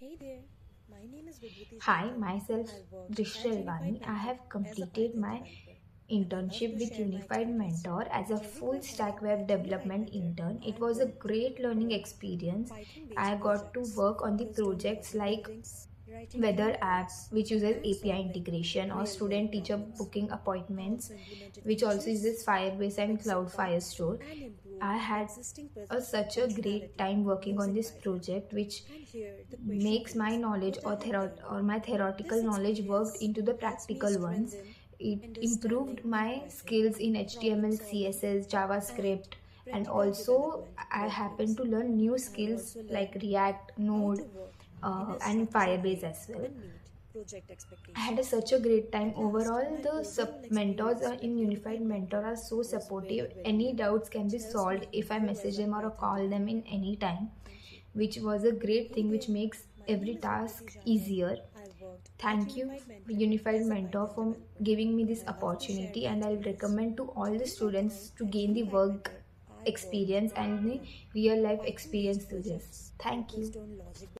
Hey there, my name is Vibhuti Hi, Jacob. myself I worked at Drishalvani. Unified I Mentor have as a completed Python my developer. I love internship to with share my Unified experience. Mentor as a During full my stack time web at Unified development Mentor, intern. It I was a worked great learning on experience. Python I based got to projects work on the focused on projects model like building, writing weather clean app, codes, which uses and API solving integration, or real world student teacher problems. booking I appointments, also implemented which also features uses Firebase to and fix Cloud bugs Firestore. and improve I had existing such a great functionality time working on using this Python. project, which And here the question makes my is, knowledge what I have learned. or my theoretical This knowledge worked experience into the helps me practical ones. strengthen It improved understanding in my Python, skills in problem HTML, solving, CSS, and JavaScript, and practical also development I happened workflows. to learn new I have skills also like learned React, how Node, to work in a and structured Firebase way as well. and meet project I had expectations. such a great time. At last, Overall, my the overall mentors experience in with Unified Unified Mentor Mentor are so was supportive. very Any valuable. doubts can It be helps solved me if I grow message as a them or Python call them in developer. any time, Thank you. which was a great Hey thing which there, makes my name every is Vibhuti task Jacob. easier. I worked at Thank you, Unified Mentor Unified as a Mentor, Python for developer. giving me this I love to share opportunity, my and I'll experience. recommend to all the During my time students to at gain the Unified work Mentor, I worked experience and the on real life Python experience based through this. projects Thank you. focused on logic